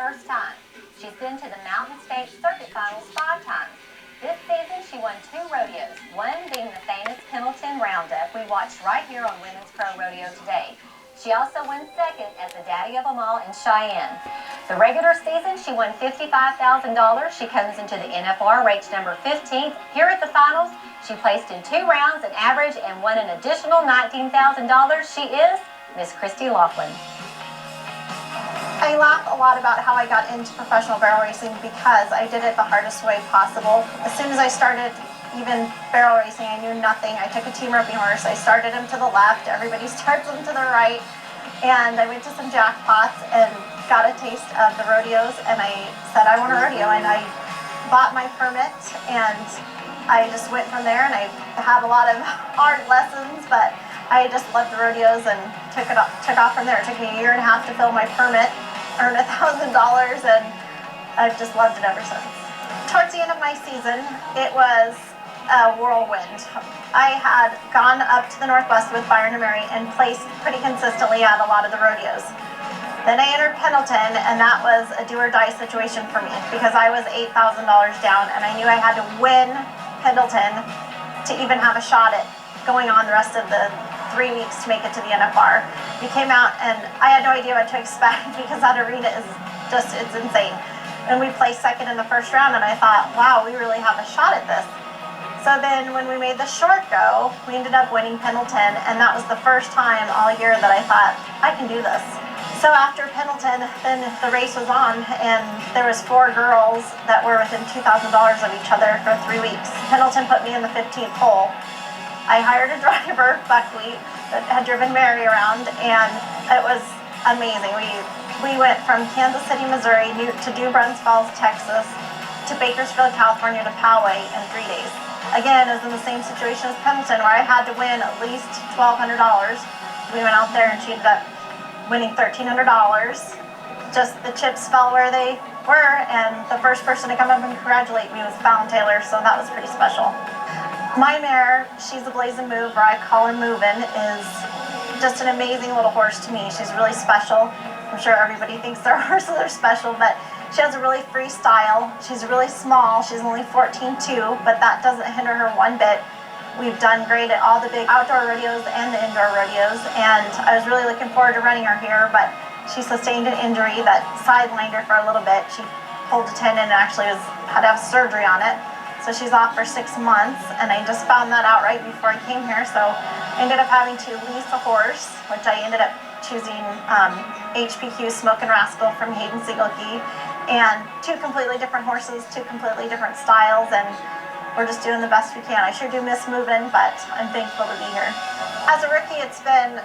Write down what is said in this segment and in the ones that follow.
first time. She's been to the Mountain State Circuit Finals 5 times. This season, she won 2 rodeos, one being the famous Pendleton Roundup we watched right here on Women's Pro Rodeo Today. She also won second as the Daddy of them all in Cheyenne. The regular season, she won $55,000. She comes into the NFR ranked number 15th. Here at the finals, she placed in 2 rounds, an average, and won an additional $19,000. She is Miss Christy Loflin. I laugh a lot about how I got into professional barrel racing because I did it the hardest way possible. As soon as I started even barrel racing, I knew nothing. I took a team roping horse. I started him to the left. Everybody starts him to the right. And I went to some jackpots and got a taste of the rodeos. And I said, I want a rodeo. And I bought my permit. And I just went from there. And I had a lot of hard lessons, but I just loved the rodeos and took off from there. It took me a year and a half to fill my permit, earn $1,000, and I've just loved it ever since. Towards the end of my season, it was a whirlwind. I had gone up to the Northwest with Byron and Mary and placed pretty consistently at a lot of the rodeos. Then I entered Pendleton, and that was a do or die situation for me because I was $8,000 down, and I knew I had to win Pendleton to even have a shot at going on the rest of the 3 weeks to make it to the NFR. We came out and I had no idea what to expect because that arena is just, it's insane. And we placed second in the first round and I thought, wow, we really have a shot at this. So then when we made the short go, we ended up winning Pendleton, and that was the first time all year that I thought, I can do this. So after Pendleton, then the race was on, and there was 4 girls that were within $2,000 of each other for 3 weeks. Pendleton put me in the 15th hole. I hired a driver, Buckwheat, that had driven Mary around, and it was amazing. We went from Kansas City, Missouri to New Braunfels, Texas, to Bakersfield, California, to Poway in 3 days. Again, I was in the same situation as Pendleton, where I had to win at least $1,200. We went out there and she ended up winning $1,300. Just the chips fell where they were, and the first person to come up and congratulate me was Fallon Taylor, so that was pretty special. My mare, she's a Blazing Move, or I call her Movin', is just an amazing little horse to me. She's really special. I'm sure everybody thinks their horses are special, but she has a really free style. She's really small. She's only 14'2", but that doesn't hinder her one bit. We've done great at all the big outdoor rodeos and the indoor rodeos, and I was really looking forward to running her here, but she sustained an injury that sidelined her for a little bit. She pulled a tendon and actually had to have surgery on it. So she's off for 6 months, and I just found that out right before I came here, so I ended up having to lease a horse, which I ended up choosing HPQ Smokin' Rascal from Hayden Siegelke, and 2 completely different horses, 2 completely different styles, and we're just doing the best we can. I sure do miss moving, but I'm thankful to be here. As a rookie, it's been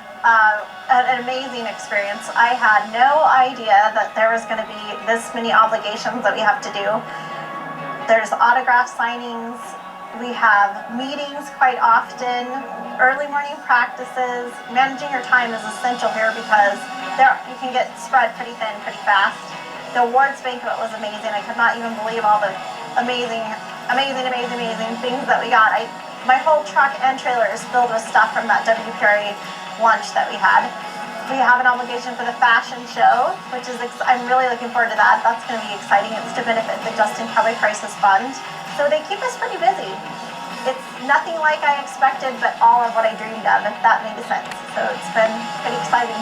an amazing experience. I had no idea that there was going to be this many obligations that we have to do. There's autograph signings, we have meetings quite often, early morning practices. Managing your time is essential here because you can get spread pretty thin pretty fast. The awards banquet was amazing. I could not even believe all the amazing things that we got. My whole truck and trailer is filled with stuff from that WPRA lunch that we had. We have an obligation for the fashion show, which is, I'm really looking forward to that. That's going to be exciting. It's to benefit the Justin Cowboy Crisis Fund. So they keep us pretty busy. It's nothing like I expected, but all of what I dreamed of, if that made sense. So it's been pretty exciting.